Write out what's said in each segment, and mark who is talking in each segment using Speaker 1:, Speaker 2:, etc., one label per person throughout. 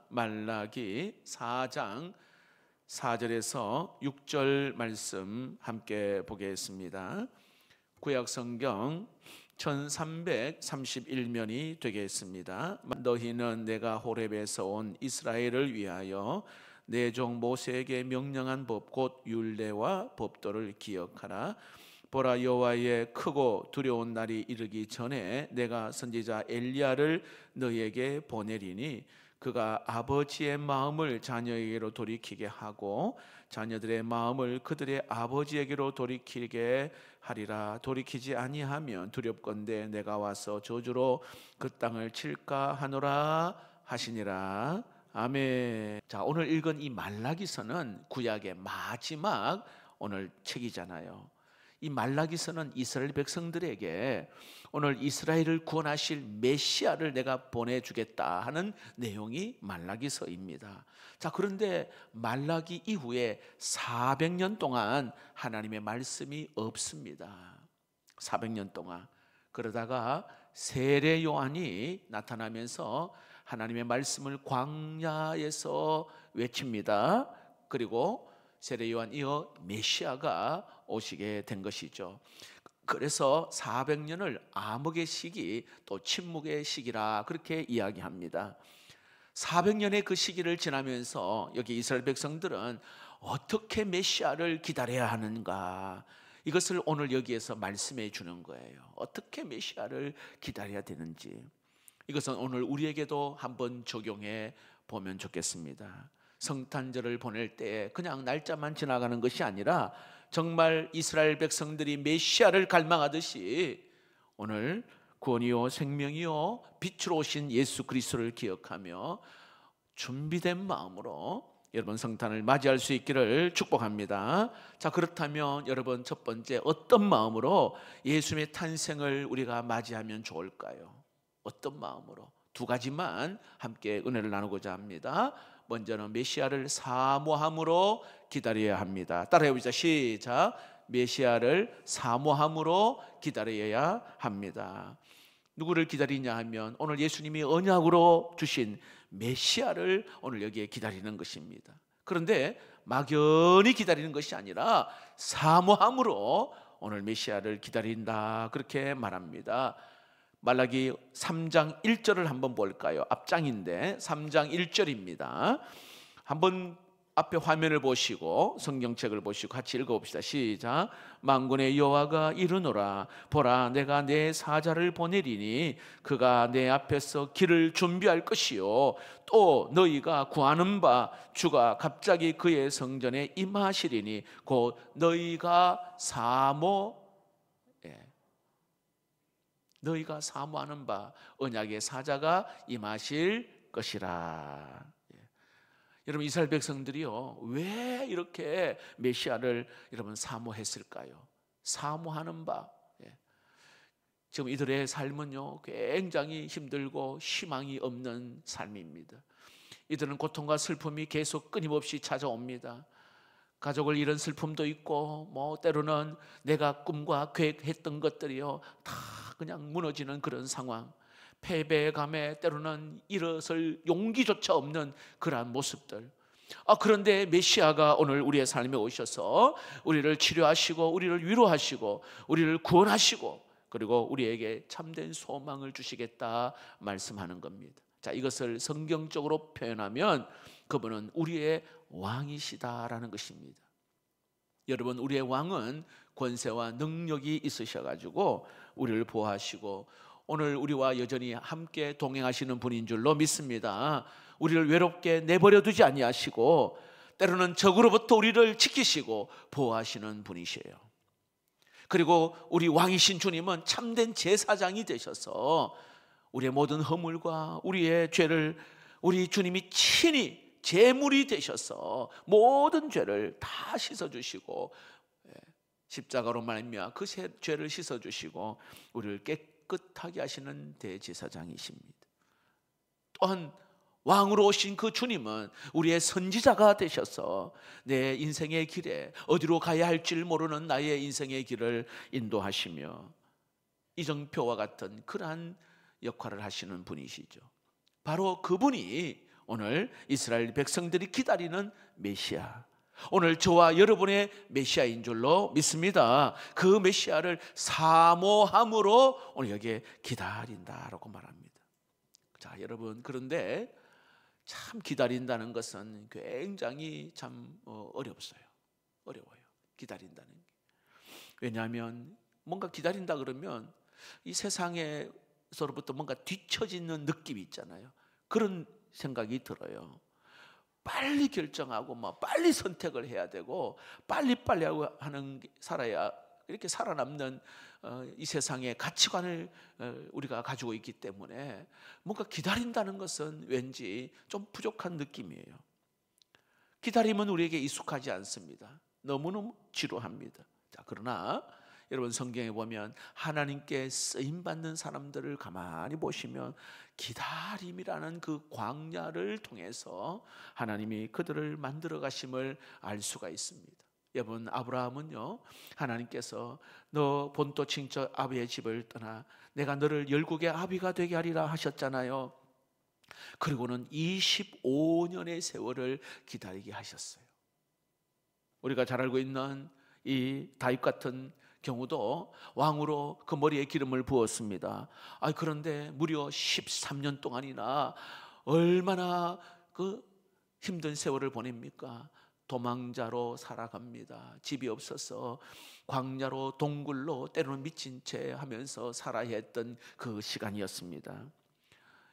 Speaker 1: 말라기 4장 4절에서 6절 말씀 함께 보겠습니다. 구약 성경 1331면이 되겠습니다. 너희는 내가 호렙에서 온 이스라엘을 위하여 내 종 모세에게 명령한 법 곧 율례와 법도를 기억하라. 보라, 여호와의 크고 두려운 날이 이르기 전에 내가 선지자 엘리야를 너희에게 보내리니 그가 아버지의 마음을 자녀에게로 돌이키게 하고 자녀들의 마음을 그들의 아버지에게로 돌이키게 하리라. 돌이키지 아니하면 두렵건대 내가 와서 저주로 그 땅을 칠까 하노라 하시니라. 아멘. 자, 오늘 읽은 이 말라기서는 구약의 마지막 오늘 책이잖아요. 이 말라기서는 이스라엘 백성들에게 오늘 이스라엘을 구원하실 메시아를 내가 보내주겠다 하는 내용이 말라기서입니다. 자, 그런데 말라기 이후에 400년 동안 하나님의 말씀이 없습니다. 400년 동안. 그러다가 세례 요한이 나타나면서 하나님의 말씀을 광야에서 외칩니다. 그리고 세례 요한 이어 메시아가 오시게 된 것이죠. 그래서 400년을 암흑의 시기 또 침묵의 시기라 그렇게 이야기합니다. 400년의 그 시기를 지나면서 여기 이스라엘 백성들은 어떻게 메시아를 기다려야 하는가, 이것을 오늘 여기에서 말씀해 주는 거예요. 어떻게 메시아를 기다려야 되는지, 이것은 오늘 우리에게도 한번 적용해 보면 좋겠습니다. 성탄절을 보낼 때 그냥 날짜만 지나가는 것이 아니라 정말 이스라엘 백성들이 메시아를 갈망하듯이 오늘 구원이요 생명이요 빛으로 오신 예수 그리스도를 기억하며 준비된 마음으로 여러분 성탄을 맞이할 수 있기를 축복합니다. 자, 그렇다면 여러분 첫 번째 어떤 마음으로 예수님의 탄생을 우리가 맞이하면 좋을까요? 어떤 마음으로? 두 가지만 함께 은혜를 나누고자 합니다. 먼저는 메시아를 사모함으로 기다려야 합니다. 따라해보자. 시작. 메시아를 사모함으로 기다려야 합니다. 누구를 기다리냐 하면 오늘 예수님이 언약으로 주신 메시아를 오늘 여기에 기다리는 것입니다. 그런데 막연히 기다리는 것이 아니라 사모함으로 오늘 메시아를 기다린다 그렇게 말합니다. 말라기 3장 1절을 한번 볼까요? 앞장인데 3장 1절입니다. 한번 앞에 화면을 보시고 성경책을 보시고 같이 읽어봅시다. 시작. 만군의 여호와가 이르노라. 보라, 내가 내 사자를 보내리니 그가 내 앞에서 길을 준비할 것이요 또 너희가 구하는 바 주가 갑자기 그의 성전에 임하시리니 곧 너희가 너희가 사모하는 바 언약의 사자가 임하실 것이라. 여러분 이스라엘 백성들이요 왜 이렇게 메시아를 여러분 사모했을까요? 사모하는 바. 지금 이들의 삶은요 굉장히 힘들고 희망이 없는 삶입니다. 이들은 고통과 슬픔이 계속 끊임없이 찾아옵니다. 가족을 잃은 슬픔도 있고 때로는 내가 꿈과 계획했던 것들이요 다 그냥 무너지는 그런 상황, 패배감에 때로는 일어설 용기조차 없는 그러한 모습들. 그런데 메시아가 오늘 우리의 삶에 오셔서 우리를 치료하시고 우리를 위로하시고 우리를 구원하시고 그리고 우리에게 참된 소망을 주시겠다 말씀하는 겁니다. 자, 이것을 성경적으로 표현하면 그분은 우리의 왕이시다라는 것입니다. 여러분 우리의 왕은 권세와 능력이 있으셔가지고 우리를 보호하시고 오늘 우리와 여전히 함께 동행하시는 분인 줄로 믿습니다. 우리를 외롭게 내버려 두지 아니하시고 때로는 적으로부터 우리를 지키시고 보호하시는 분이시에요. 그리고 우리 왕이신 주님은 참된 제사장이 되셔서 우리의 모든 허물과 우리의 죄를 우리 주님이 친히 제물이 되셔서 모든 죄를 다 씻어주시고 십자가로 말미암아 그 죄를 씻어주시고 우리를 깨끗하게 하시는 대제사장이십니다. 또한 왕으로 오신 그 주님은 우리의 선지자가 되셔서 내 인생의 길에 어디로 가야 할지를 모르는 나의 인생의 길을 인도하시며 이정표와 같은 그러한 역할을 하시는 분이시죠. 바로 그분이 오늘 이스라엘 백성들이 기다리는 메시아, 오늘 저와 여러분의 메시아인 줄로 믿습니다. 그 메시아를 사모함으로 오늘 여기에 기다린다라고 말합니다. 자, 여러분, 그런데 참 기다린다는 것은 굉장히 참 어렵어요. 기다린다는 게. 왜냐하면 뭔가 기다린다 그러면 이 세상에서로부터 뭔가 뒤처지는 느낌이 있잖아요. 그런 생각이 들어요. 빨리 결정하고 빨리 선택을 해야 되고 빨리빨리 하는 살아야 이렇게 살아남는 이 세상의 가치관을 우리가 가지고 있기 때문에 뭔가 기다린다는 것은 왠지 좀 부족한 느낌이에요. 기다림은 우리에게 익숙하지 않습니다. 너무너무 지루합니다. 자, 그러나 여러분, 성경에 보면 하나님께 쓰임받는 사람들을 가만히 보시면 기다림이라는 그 광야를 통해서 하나님이 그들을 만들어 가심을 알 수가 있습니다. 여러분, 아브라함은요, 하나님께서 너 본토 친척 아비의 집을 떠나 내가 너를 열국의 아비가 되게 하리라 하셨잖아요. 그리고는 25년의 세월을 기다리게 하셨어요. 우리가 잘 알고 있는 이 다윗 같은 경우도 왕으로 그 머리에 기름을 부었습니다. 그런데 무려 13년 동안이나 얼마나 그 힘든 세월을 보냅니까? 도망자로 살아갑니다. 집이 없어서 광야로 동굴로 때로는 미친 채 하면서 살아야 했던 그 시간이었습니다.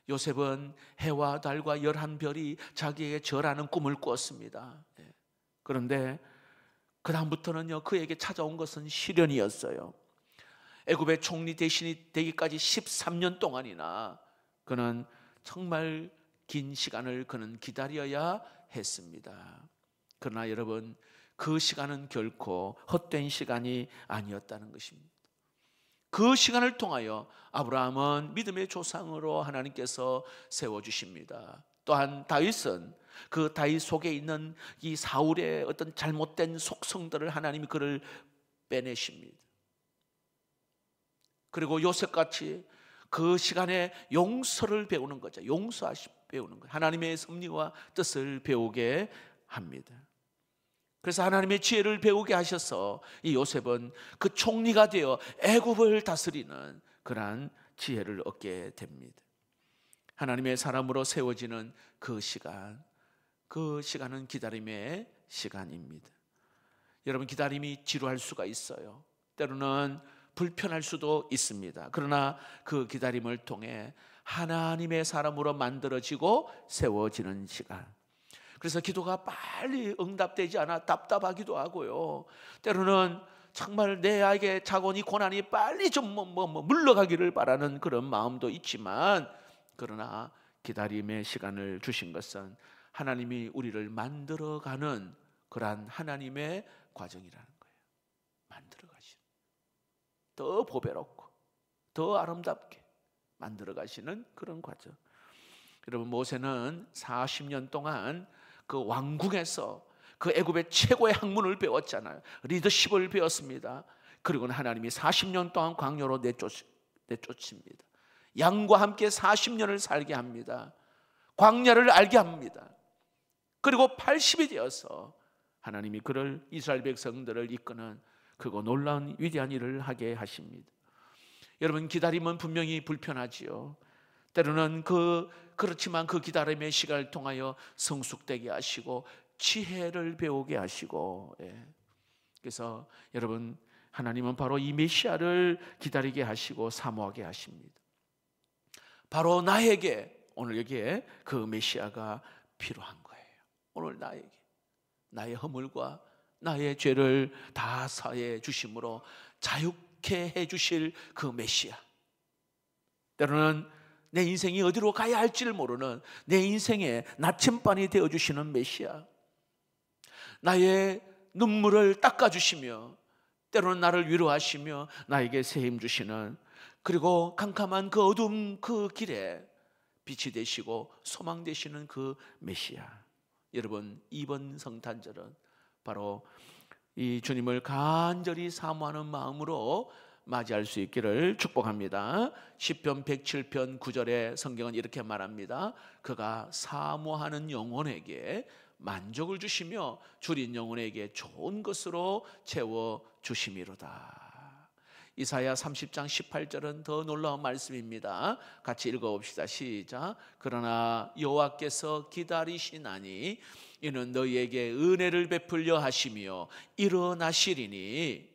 Speaker 1: 요셉은 해와 달과 11별이 자기에게 절하는 꿈을 꾸었습니다. 그런데 그 다음부터는요, 그에게 찾아온 것은 시련이었어요. 애굽의 총리 대신이 되기까지 13년 동안이나 그는 정말 긴 시간을 그는 기다려야 했습니다. 그러나 여러분, 그 시간은 결코 헛된 시간이 아니었다는 것입니다. 그 시간을 통하여 아브라함은 믿음의 조상으로 하나님께서 세워주십니다. 또한 다윗은 그 다윗 속에 있는 이 사울의 어떤 잘못된 속성들을 하나님이 그를 빼내십니다. 그리고 요셉같이 그 시간에 용서를 배우는 거죠. 배우는 거예요. 하나님의 섭리와 뜻을 배우게 합니다. 그래서 하나님의 지혜를 배우게 하셔서 이 요셉은 그 총리가 되어 애굽을 다스리는 그러한 지혜를 얻게 됩니다. 하나님의 사람으로 세워지는 그 시간은 기다림의 시간입니다. 여러분, 기다림이 지루할 수가 있어요. 때로는 불편할 수도 있습니다. 그러나 그 기다림을 통해 하나님의 사람으로 만들어지고 세워지는 시간, 그래서 기도가 빨리 응답되지 않아 답답하기도 하고요, 때로는 정말 내에게 자곤 이 고난이 빨리 좀 물러가기를 바라는 그런 마음도 있지만, 그러나 기다림의 시간을 주신 것은 하나님이 우리를 만들어가는 그러한 하나님의 과정이라는 거예요. 만들어가시는, 더 보배롭고 더 아름답게 만들어가시는 그런 과정. 여러분, 모세는 40년 동안 그 왕궁에서 그 애굽의 최고의 학문을 배웠잖아요. 리더십을 배웠습니다. 그리고는 하나님이 40년 동안 광야로 내쫓습니다. 양과 함께 40년을 살게 합니다. 광야를 알게 합니다. 그리고 80이 되어서 하나님이 그를, 이스라엘 백성들을 이끄는 그거 놀라운 위대한 일을 하게 하십니다. 여러분, 기다림은 분명히 불편하지요. 때로는 그렇지만 그 기다림의 시간을 통하여 성숙되게 하시고 지혜를 배우게 하시고, 그래서 여러분, 하나님은 바로 이 메시아를 기다리게 하시고 사모하게 하십니다. 바로 나에게 오늘 여기에 그 메시아가 필요한 거예요. 오늘 나에게 나의 허물과 나의 죄를 다 사해 주심으로 자유케 해 주실 그 메시아, 때로는 내 인생이 어디로 가야 할지를 모르는 내 인생의 나침반이 되어주시는 메시아, 나의 눈물을 닦아주시며 때로는 나를 위로하시며 나에게 새 힘 주시는, 그리고 캄캄한 그 어두운 그 길에 빛이 되시고 소망 되시는 그 메시아. 여러분, 이번 성탄절은 바로 이 주님을 간절히 사모하는 마음으로 맞이할 수 있기를 축복합니다. 시편 107편 9절에 성경은 이렇게 말합니다. 그가 사모하는 영혼에게 만족을 주시며 줄인 영혼에게 좋은 것으로 채워 주심이로다. 이사야 30장 18절은 더 놀라운 말씀입니다. 같이 읽어봅시다. 시작. 그러나 여호와께서 기다리시나니 이는 너희에게 은혜를 베풀려 하시며 일어나시리니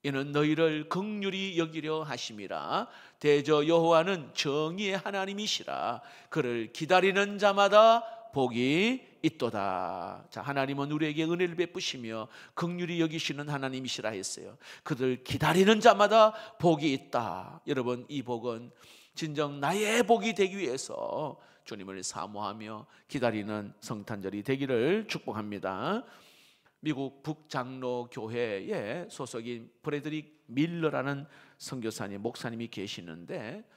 Speaker 1: 이는 너희를 긍휼히 여기려 하심이라. 대저 여호와는 정의의 하나님이시라. 그를 기다리는 자마다 복이 있도다. 자, 하나님은 우리에게 은혜를 베푸시며 긍휼히 여기시는 하나님이시라 했어요. 그들 기다리는 자마다 복이 있다. 여러분, 이 복은 진정 나의 복이 되기 위해서 주님을 사모하며 기다리는 성탄절이 되기를 축복합니다. 미국 북장로교회에 소속인 프레드릭 밀러라는 선교사님, 목사님이 계시는데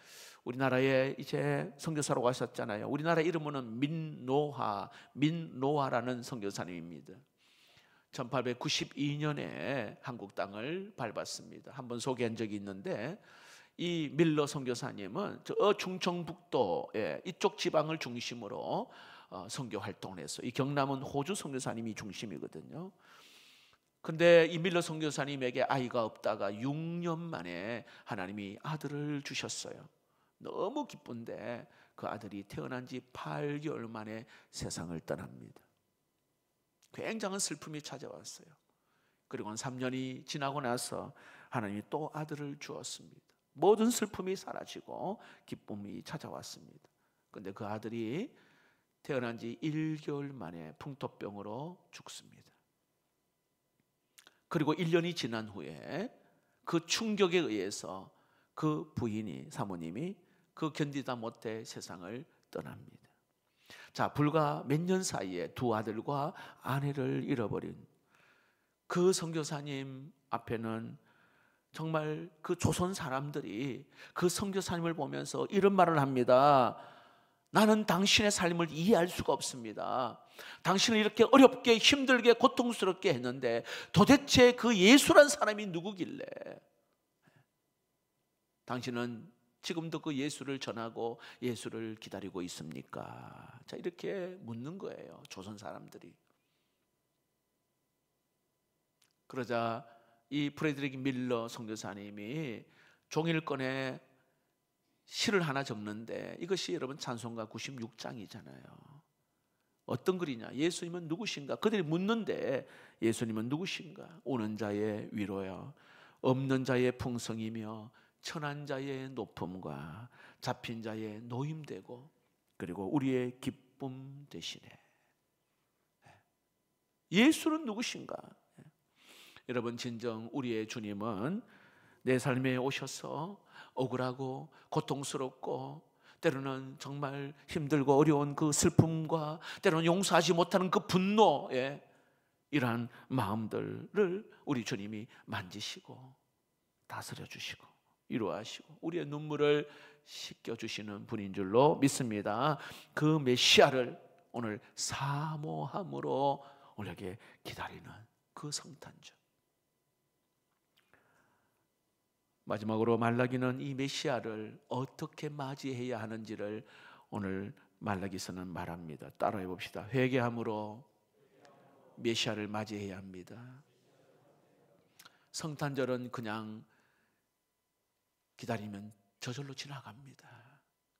Speaker 1: 우리나라에 이제 선교사로 가셨잖아요. 우리나라 이름은 민노하라는 선교사님입니다. 1892년에 한국 땅을 밟았습니다. 한번 소개한 적이 있는데 이 밀러 선교사님은 저 충청북도 이쪽 지방을 중심으로 선교 활동을 했어요. 이 경남은 호주 선교사님이 중심이거든요. 근데 이 밀러 선교사님에게 아이가 없다가 6년 만에 하나님이 아들을 주셨어요. 너무 기쁜데 그 아들이 태어난 지 8개월 만에 세상을 떠납니다. 굉장한 슬픔이 찾아왔어요. 그리고 3년이 지나고 나서 하나님이 또 아들을 주었습니다. 모든 슬픔이 사라지고 기쁨이 찾아왔습니다. 그런데 그 아들이 태어난 지 1개월 만에 풍토병으로 죽습니다. 그리고 1년이 지난 후에 그 충격에 의해서 그 부인이, 사모님이 그 견디다 못해 세상을 떠납니다. 자, 불과 몇 년 사이에 두 아들과 아내를 잃어버린 그 선교사님 앞에는 정말 그 조선 사람들이 그 선교사님을 보면서 이런 말을 합니다. 나는 당신의 삶을 이해할 수가 없습니다. 당신을 이렇게 어렵게 힘들게 고통스럽게 했는데 도대체 그 예수란 사람이 누구길래 당신은 지금도 그 예수를 전하고 예수를 기다리고 있습니까? 자, 이렇게 묻는 거예요, 조선 사람들이. 그러자 이 프레드릭 밀러 선교사님이 종일권에 시를 하나 적는데 이것이 여러분 찬송가 96장이잖아요. 어떤 글이냐? 예수님은 누구신가? 그들이 묻는데 예수님은 누구신가? 오는 자의 위로여, 없는 자의 풍성이며 천한 자의 높음과 잡힌 자의 노임되고 그리고 우리의 기쁨 되시네. 예수는 누구신가? 여러분, 진정 우리의 주님은 내 삶에 오셔서 억울하고 고통스럽고 때로는 정말 힘들고 어려운 그 슬픔과 때로는 용서하지 못하는 그 분노에 이러한 마음들을 우리 주님이 만지시고 다스려 주시고 위로하시고 우리의 눈물을 씻겨주시는 분인 줄로 믿습니다. 그 메시아를 오늘 사모함으로 우리에게 기다리는 그 성탄절. 마지막으로 말라기는 이 메시아를 어떻게 맞이해야 하는지를 오늘 말라기서는 말합니다. 따라해 봅시다. 회개함으로 메시아를 맞이해야 합니다. 성탄절은 그냥 기다리면 저절로 지나갑니다.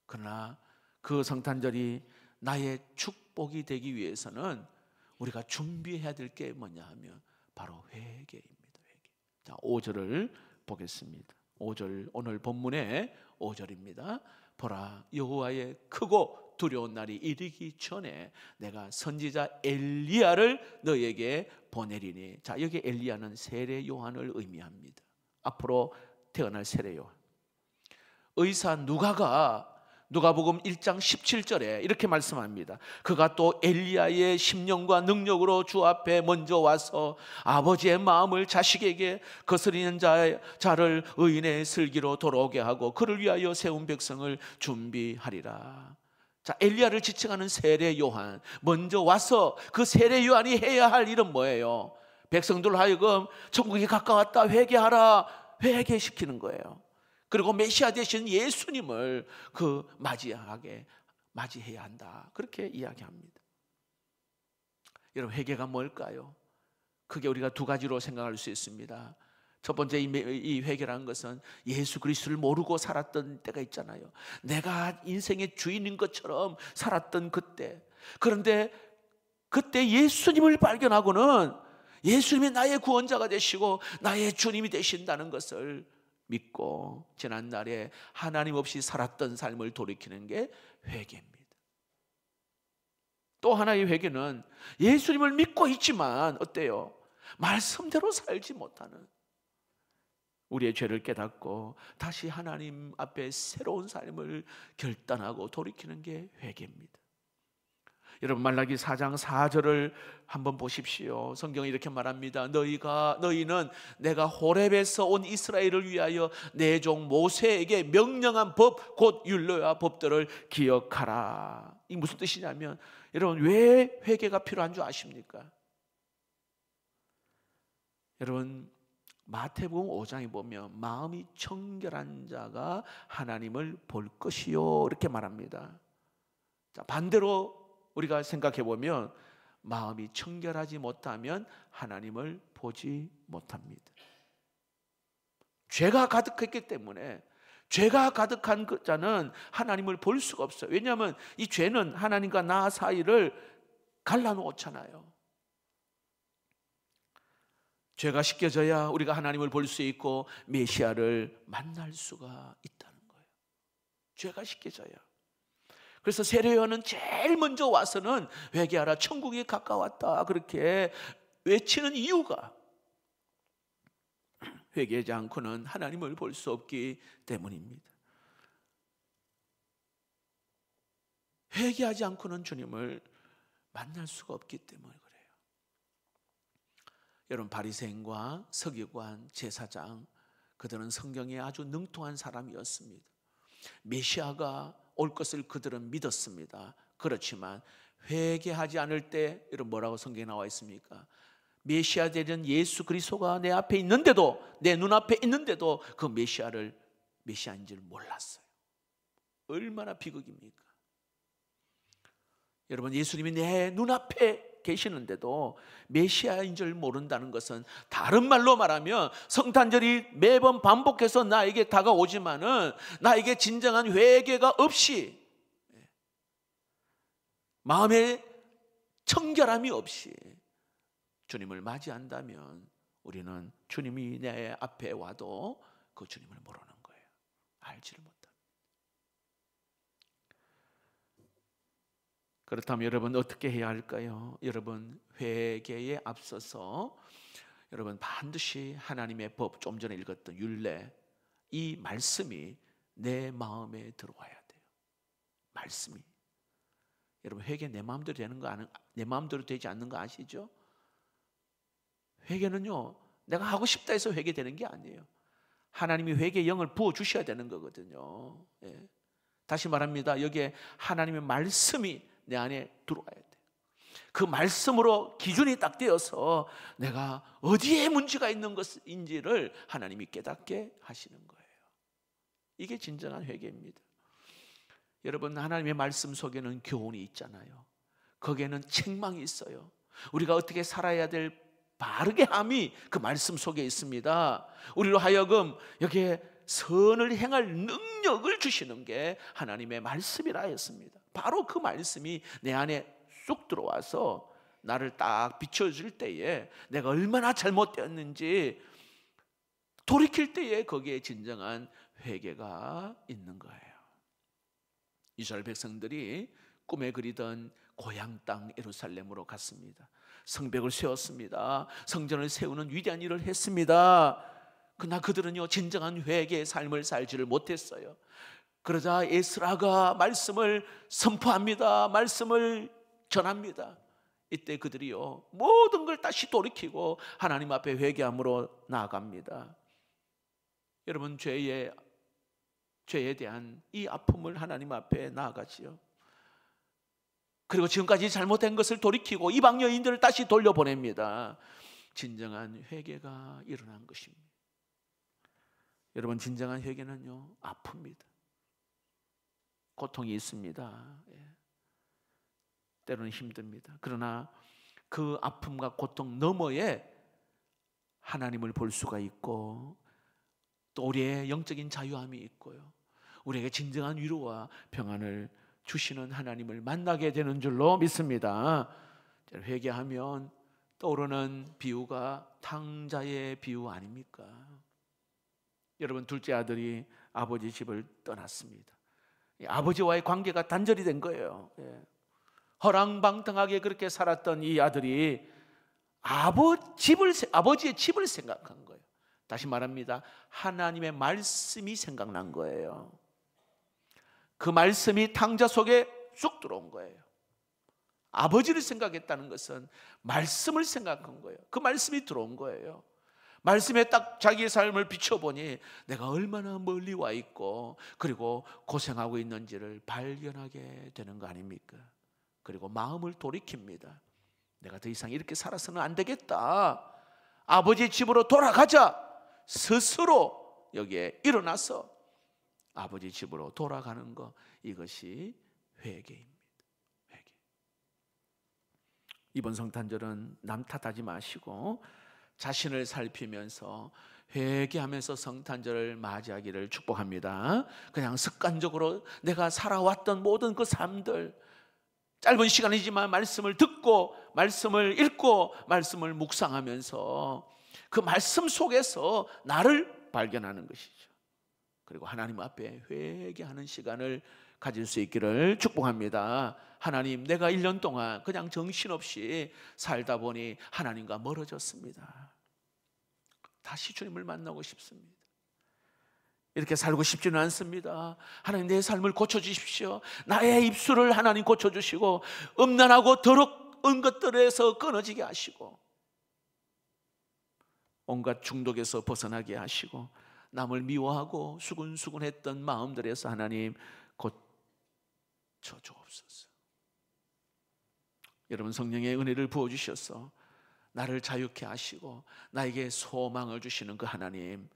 Speaker 1: 그러나 그 성탄절이 나의 축복이 되기 위해서는 우리가 준비해야 될 게 뭐냐 하면 바로 회개입니다. 회개. 자, 5절을 보겠습니다. 5절, 오늘 본문의 5절입니다. 보라, 여호와의 크고 두려운 날이 이르기 전에 내가 선지자 엘리야를 너에게 보내리니. 자, 여기 엘리야는 세례 요한을 의미합니다. 앞으로 태어날 세례 요한. 의사 누가가 누가복음 1장 17절에 이렇게 말씀합니다. 그가 또 엘리야의 심령과 능력으로 주 앞에 먼저 와서 아버지의 마음을 자식에게 거스리는 자를 의인의 슬기로 돌아오게 하고 그를 위하여 세운 백성을 준비하리라. 자, 엘리야를 지칭하는 세례 요한, 먼저 와서 그 세례 요한이 해야 할 일은 뭐예요? 백성들 하여금 천국이 가까웠다, 회개하라, 회개시키는 거예요. 그리고 메시아 되신 예수님을 맞이해야 한다. 그렇게 이야기합니다. 여러분, 회개가 뭘까요? 크게 우리가 두 가지로 생각할 수 있습니다. 첫 번째, 이 회개라는 것은 예수 그리스도를 모르고 살았던 때가 있잖아요. 내가 인생의 주인인 것처럼 살았던 그때. 그런데 그때 예수님을 발견하고는 예수님이 나의 구원자가 되시고 나의 주님이 되신다는 것을 믿고 지난날에 하나님 없이 살았던 삶을 돌이키는 게 회개입니다. 또 하나의 회개는 예수님을 믿고 있지만 어때요? 말씀대로 살지 못하는, 우리의 죄를 깨닫고 다시 하나님 앞에 새로운 삶을 결단하고 돌이키는 게 회개입니다. 여러분, 말라기 4장 4절을 한번 보십시오. 성경이 이렇게 말합니다. 너희는 내가 호렙에서 온 이스라엘을 위하여 내 종 모세에게 명령한 법 곧 율례와 법들을 기억하라. 이게 무슨 뜻이냐면, 여러분, 왜 회개가 필요한 줄 아십니까? 여러분, 마태복음 5장에 보면 마음이 청결한 자가 하나님을 볼 것이요, 이렇게 말합니다. 자, 반대로 우리가 생각해 보면 마음이 청결하지 못하면 하나님을 보지 못합니다. 죄가 가득했기 때문에, 죄가 가득한 그 자는 하나님을 볼 수가 없어요. 왜냐하면 이 죄는 하나님과 나 사이를 갈라놓잖아요. 죄가 씻겨져야 우리가 하나님을 볼 수 있고 메시아를 만날 수가 있다는 거예요. 죄가 씻겨져야. 그래서 세례요한은 제일 먼저 와서는 회개하라, 천국이 가까웠다, 그렇게 외치는 이유가 회개하지 않고는 하나님을 볼 수 없기 때문입니다. 회개하지 않고는 주님을 만날 수가 없기 때문에 그래요. 여러분, 바리새인과 서기관, 제사장, 그들은 성경에 아주 능통한 사람이었습니다. 메시아가 올 것을 그들은 믿었습니다. 그렇지만 회개하지 않을 때, 여러분, 뭐라고 성경에 나와 있습니까? 메시아 되는 예수 그리스도가 내 앞에 있는데도, 내 눈앞에 있는데도 그 메시아인 줄 몰랐어요. 얼마나 비극입니까? 여러분, 예수님이 내 눈앞에 계시는데도 메시아인 줄 모른다는 것은, 다른 말로 말하면 성탄절이 매번 반복해서 나에게 다가오지만은 나에게 진정한 회개가 없이, 마음에 청결함이 없이 주님을 맞이한다면 우리는 주님이 내 앞에 와도 그 주님을 모르는 거예요. 알지를 못합니다. 그렇다면 여러분, 어떻게 해야 할까요? 여러분, 회개에 앞서서 여러분 반드시 하나님의 법, 좀 전에 읽었던 율례, 이 말씀이 내 마음에 들어와야 돼요. 말씀이. 여러분, 회개 내 마음대로 되는 거 내 마음대로 되지 않는 거 아시죠? 회개는요, 내가 하고 싶다 해서 회개되는 게 아니에요. 하나님이 회개의 영을 부어 주셔야 되는 거거든요. 예. 다시 말합니다. 여기에 하나님의 말씀이 내 안에 들어와야 돼요. 그 말씀으로 기준이 딱 되어서 내가 어디에 문제가 있는 것인지를 하나님이 깨닫게 하시는 거예요. 이게 진정한 회개입니다. 여러분, 하나님의 말씀 속에는 교훈이 있잖아요. 거기에는 책망이 있어요. 우리가 어떻게 살아야 될 바르게 함이 그 말씀 속에 있습니다. 우리로 하여금 여기에 선을 행할 능력을 주시는 게 하나님의 말씀이라 했습니다. 바로 그 말씀이 내 안에 쑥 들어와서 나를 딱 비춰줄 때에 내가 얼마나 잘못되었는지 돌이킬 때에 거기에 진정한 회개가 있는 거예요. 이스라엘 백성들이 꿈에 그리던 고향 땅 예루살렘으로 갔습니다. 성벽을 세웠습니다. 성전을 세우는 위대한 일을 했습니다. 그러나 그들은요, 진정한 회개의 삶을 살지를 못했어요. 그러자 에스라가 말씀을 선포합니다. 말씀을 전합니다. 이때 그들이요, 모든 걸 다시 돌이키고 하나님 앞에 회개함으로 나아갑니다. 여러분, 죄에 대한 이 아픔을 하나님 앞에 나아가지요. 그리고 지금까지 잘못된 것을 돌이키고 이방 여인들을 다시 돌려보냅니다. 진정한 회개가 일어난 것입니다. 여러분, 진정한 회개는요, 아픕니다. 고통이 있습니다. 때로는 힘듭니다. 그러나 그 아픔과 고통 너머에 하나님을 볼 수가 있고, 또 우리의 영적인 자유함이 있고요, 우리에게 진정한 위로와 평안을 주시는 하나님을 만나게 되는 줄로 믿습니다. 회개하면 떠오르는 비유가 탕자의 비유 아닙니까? 여러분, 둘째 아들이 아버지 집을 떠났습니다. 아버지와의 관계가 단절이 된 거예요. 허랑방탕하게 그렇게 살았던 이 아들이 아버지의 집을 생각한 거예요. 다시 말합니다, 하나님의 말씀이 생각난 거예요. 그 말씀이 탕자 속에 쑥 들어온 거예요. 아버지를 생각했다는 것은 말씀을 생각한 거예요. 그 말씀이 들어온 거예요. 말씀에 딱 자기의 삶을 비춰보니 내가 얼마나 멀리 와 있고, 그리고 고생하고 있는지를 발견하게 되는 거 아닙니까? 그리고 마음을 돌이킵니다. 내가 더 이상 이렇게 살아서는 안 되겠다. 아버지 집으로 돌아가자. 스스로 여기에 일어나서 아버지 집으로 돌아가는 것, 이것이 회개입니다. 회개. 이번 성탄절은 남 탓하지 마시고 자신을 살피면서 회개하면서 성탄절을 맞이하기를 축복합니다. 그냥 습관적으로 내가 살아왔던 모든 그 삶들, 짧은 시간이지만 말씀을 듣고 말씀을 읽고 말씀을 묵상하면서 그 말씀 속에서 나를 발견하는 것이죠. 그리고 하나님 앞에 회개하는 시간을 가질 수 있기를 축복합니다. 하나님, 내가 1년 동안 그냥 정신없이 살다 보니 하나님과 멀어졌습니다. 다시 주님을 만나고 싶습니다. 이렇게 살고 싶지는 않습니다. 하나님, 내 삶을 고쳐주십시오. 나의 입술을 하나님 고쳐주시고 음란하고 더러운 것들에서 끊어지게 하시고 온갖 중독에서 벗어나게 하시고 남을 미워하고 수근수근했던 마음들에서 하나님 고쳐주옵소서. 여러분, 성령의 은혜를 부어주셔서 나를 자유케 하시고 나에게 소망을 주시는 그 하나님,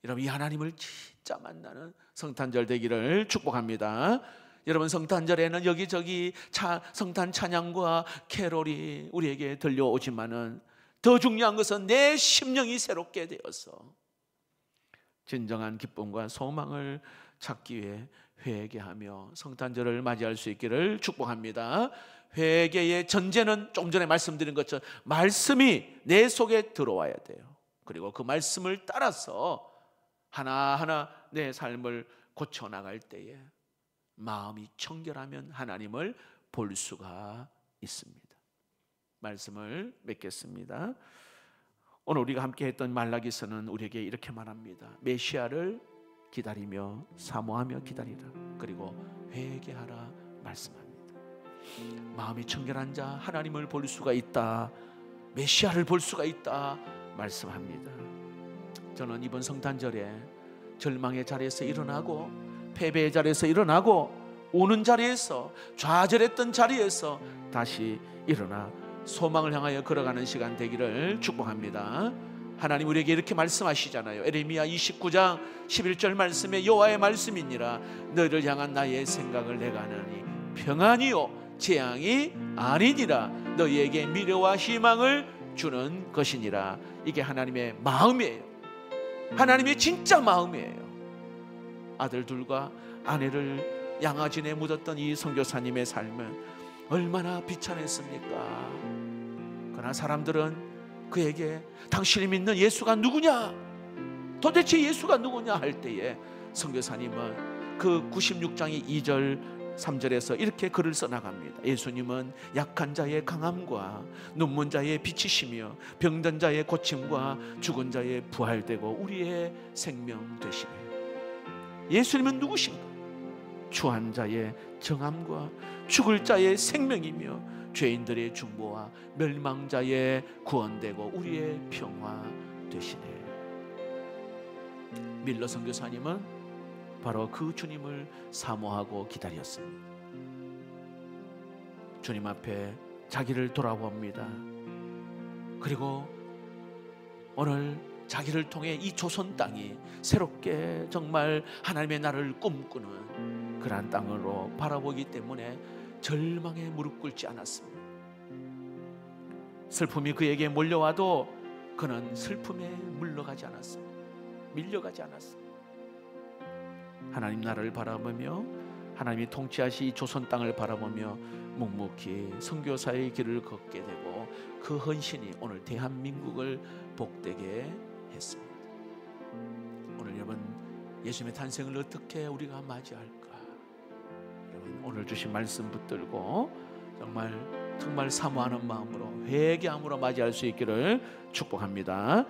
Speaker 1: 여러분, 이 하나님을 진짜 만나는 성탄절 되기를 축복합니다. 여러분, 성탄절에는 여기저기 성탄 찬양과 캐롤이 우리에게 들려오지만은 더 중요한 것은 내 심령이 새롭게 되어서 진정한 기쁨과 소망을 찾기 위해 회개하며 성탄절을 맞이할 수 있기를 축복합니다. 회개의 전제는 조금 전에 말씀드린 것처럼 말씀이 내 속에 들어와야 돼요. 그리고 그 말씀을 따라서 하나하나 내 삶을 고쳐나갈 때에 마음이 청결하면 하나님을 볼 수가 있습니다. 말씀을 맺겠습니다. 오늘 우리가 함께 했던 말라기서는 우리에게 이렇게 말합니다. 메시아를 기다리며 사모하며 기다리라. 그리고 회개하라 말씀합니다. 마음이 청결한 자 하나님을 볼 수가 있다. 메시아를 볼 수가 있다 말씀합니다. 저는 이번 성탄절에 절망의 자리에서 일어나고 패배의 자리에서 일어나고 우는 자리에서 좌절했던 자리에서 다시 일어나 소망을 향하여 걸어가는 시간 되기를 축복합니다. 하나님 우리에게 이렇게 말씀하시잖아요. 에레미야 29장 11절 말씀에 여호와의 말씀이니라 너희를 향한 나의 생각을 내가 아나니 평안이요 재앙이 아니니라 너희에게 미래와 희망을 주는 것이니라. 이게 하나님의 마음이에요. 하나님의 진짜 마음이에요. 아들들과 아내를 양아진에 묻었던 이 선교사님의 삶은 얼마나 비참했습니까? 그러나 사람들은 그에게 당신이 믿는 예수가 누구냐? 도대체 예수가 누구냐 할 때에 선교사님은 그 96장의 2절 3절에서 이렇게 글을 써나갑니다. 예수님은 약한 자의 강함과 눈먼 자의 빛이시며 병든 자의 고침과 죽은 자의 부활되고 우리의 생명 되시네. 예수님은 누구신가? 추한 자의 정함과 죽을 자의 생명이며 죄인들의 중보와 멸망자의 구원되고 우리의 평화 되시네. 밀러 선교사님은 바로 그 주님을 사모하고 기다렸습니다. 주님 앞에 자기를 돌아봅니다. 그리고 오늘 자기를 통해 이 조선 땅이 새롭게 정말 하나님의 나라를 꿈꾸는 그러한 땅으로 바라보기 때문에 절망에 무릎 꿇지 않았습니다. 슬픔이 그에게 몰려와도 그는 슬픔에 물러가지 않았습니다. 밀려가지 않았습니다. 하나님 나라를 바라보며 하나님이 통치하시 조선 땅을 바라보며 묵묵히 선교사의 길을 걷게 되고 그 헌신이 오늘 대한민국을 복되게 했습니다. 오늘 여러분, 예수님의 탄생을 어떻게 우리가 맞이할까? 여러분, 오늘 주신 말씀 붙들고 정말 사모하는 마음으로 회개함으로 맞이할 수 있기를 축복합니다.